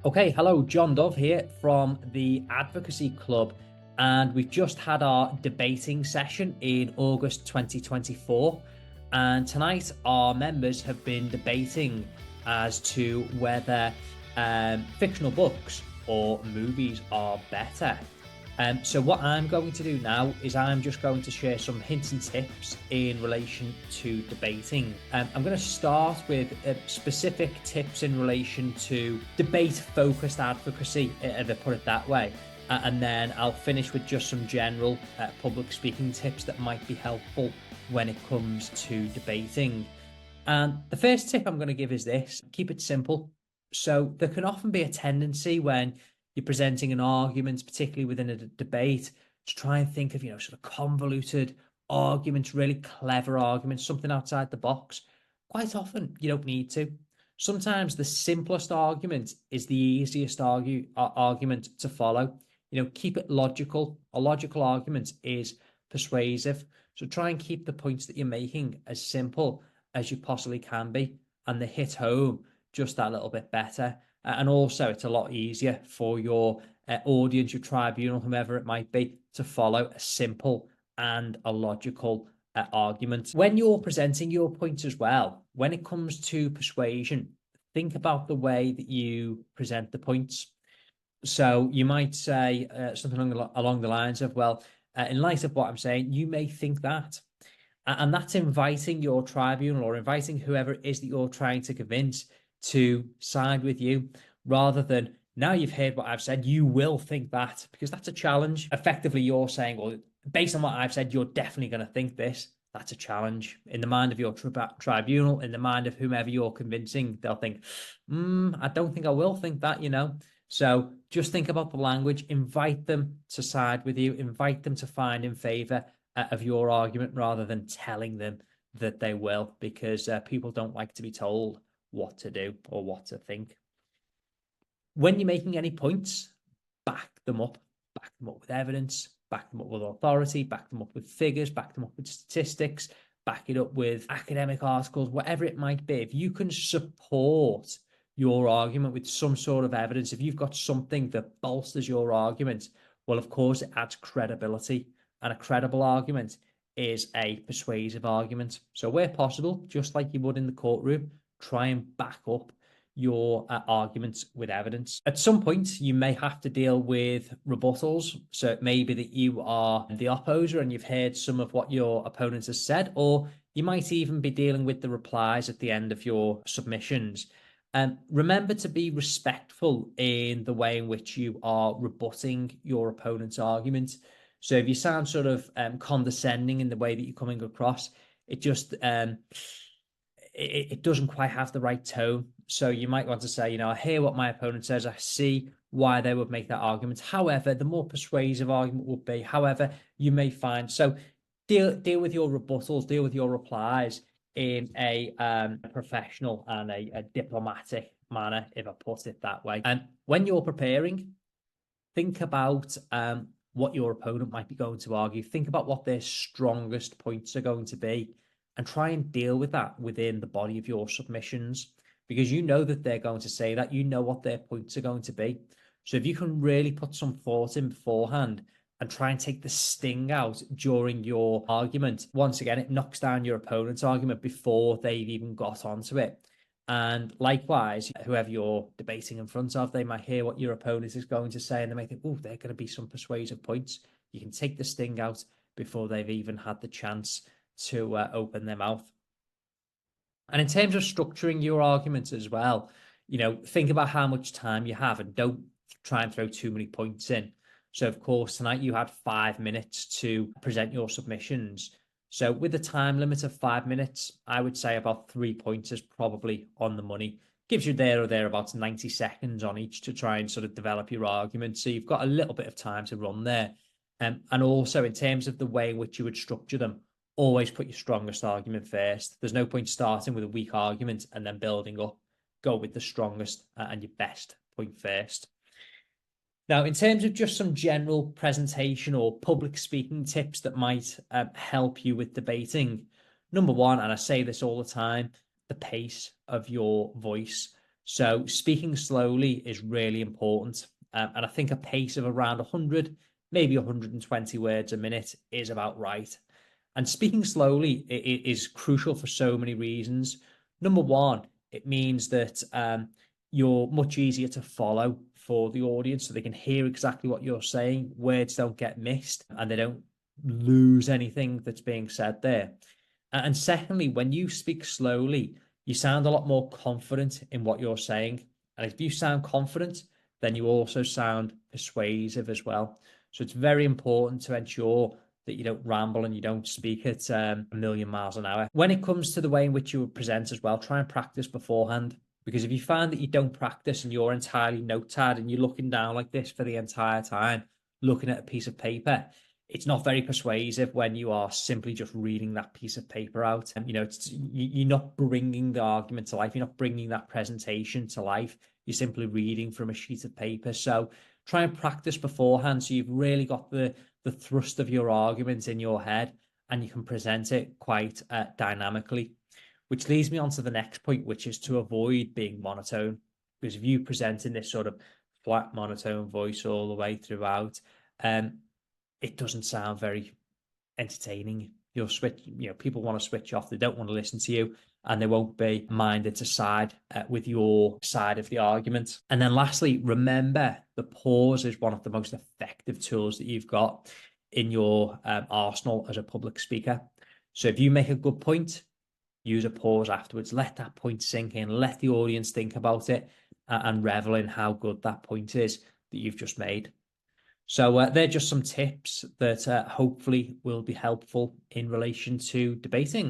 Okay, hello, John Dove here from the Advocacy Club, and we've just had our debating session in August 2024. And tonight, our members have been debating as to whether fictional books or movies are better. So what I'm going to do now is I'm just going to share some hints and tips in relation to debating. I'm going to start with specific tips in relation to debate-focused advocacy, if I put it that way. And then I'll finish with just some general public speaking tips that might be helpful when it comes to debating. And the first tip I'm going to give is this: keep it simple. So there can often be a tendency when you're presenting an argument, particularly within a debate, to try and think of, sort of convoluted arguments, really clever arguments, something outside the box. Quite often, you don't need to. Sometimes the simplest argument is the easiest argument to follow. Keep it logical. A logical argument is persuasive. So try and keep the points that you're making as simple as you possibly can be, and they hit home just that little bit better. And also, it's a lot easier for your audience, your tribunal, whomever it might be, to follow a simple and a logical argument. When you're presenting your point as well, when it comes to persuasion, think about the way that you present the points. So you might say something along the lines of, well, in light of what I'm saying, you may think that. And that's inviting your tribunal or inviting whoever it is that you're trying to convince to side with you, rather than, now you've heard what I've said, you will think that, because that's a challenge. Effectively, you're saying, well, based on what I've said, you're definitely going to think this. That's a challenge. In the mind of your tribunal, in the mind of whomever you're convincing, they'll think, I don't think I will think that. So just think about the language, invite them to side with you, invite them to find in favor of your argument, rather than telling them that they will, because people don't like to be told what to do or what to think. When you're making any points, back them up with evidence, back them up with authority, back them up with figures, back them up with statistics, back it up with academic articles, whatever it might be. If you can support your argument with some sort of evidence, if you've got something that bolsters your argument, well, of course, it adds credibility, and a credible argument is a persuasive argument. So where possible, just like you would in the courtroom, try and back up your arguments with evidence. At some point, you may have to deal with rebuttals. So it may be that you are the opposer and you've heard some of what your opponent has said, or you might even be dealing with the replies at the end of your submissions. Remember to be respectful in the way in which you are rebutting your opponent's argument. So if you sound sort of condescending in the way that you're coming across, it just it doesn't quite have the right tone. So you might want to say, I hear what my opponent says, I see why they would make that argument. However, the more persuasive argument would be, however, you may find. So deal with your rebuttals, deal with your replies in a professional and a diplomatic manner, if I put it that way. And when you're preparing, think about what your opponent might be going to argue. Think about what their strongest points are going to be, and try and deal with that within the body of your submissions, because you know that they're going to say that, you know what their points are going to be. So if you can really put some thought in beforehand and try and take the sting out during your argument, once again, it knocks down your opponent's argument before they've even got onto it. And likewise, whoever you're debating in front of, they might hear what your opponent is going to say and they might think, oh, they're going to be some persuasive points. You can take the sting out before they've even had the chance to open their mouth. And in terms of structuring your arguments as well, think about how much time you have and don't try and throw too many points in. So, of course, tonight you had 5 minutes to present your submissions. So with a time limit of 5 minutes, I would say about 3 points is probably on the money. Gives you there or thereabouts 90 seconds on each to try and sort of develop your argument. So you've got a little bit of time to run there. And also in terms of the way in which you would structure them, always put your strongest argument first. There's no point starting with a weak argument and then building up. Go with the strongest and your best point first. Now, in terms of just some general presentation or public speaking tips that might help you with debating, number one, and I say this all the time, the pace of your voice. So speaking slowly is really important. And I think a pace of around 100, maybe 120 words a minute is about right. And speaking slowly is crucial for so many reasons. Number one, it means that you're much easier to follow for the audience so they can hear exactly what you're saying. Words don't get missed and they don't lose anything that's being said there. And secondly, when you speak slowly, you sound a lot more confident in what you're saying. And if you sound confident, then you also sound persuasive as well. So it's very important to ensure that you don't ramble and you don't speak at a million miles an hour. When it comes to the way in which you present as well, try and practice beforehand. Because if you find that you don't practice and you're entirely note-tad and you're looking down like this for the entire time, looking at a piece of paper, it's not very persuasive when you are simply just reading that piece of paper out. And you're not bringing the argument to life. You're not bringing that presentation to life. You're simply reading from a sheet of paper. So try and practice beforehand so you've really got the thrust of your argument in your head and you can present it quite dynamically. Which leads me on to the next point, which is to avoid being monotone. Because if you present in this sort of flat monotone voice all the way throughout, it doesn't sound very entertaining. You'll switch, people want to switch off. They don't want to listen to you and they won't be minded to side with your side of the argument. And then lastly, remember the pause is one of the most effective tools that you've got in your arsenal as a public speaker. So if you make a good point, use a pause afterwards. Let that point sink in. Let the audience think about it and revel in how good that point is that you've just made. So they're just some tips that hopefully will be helpful in relation to debating.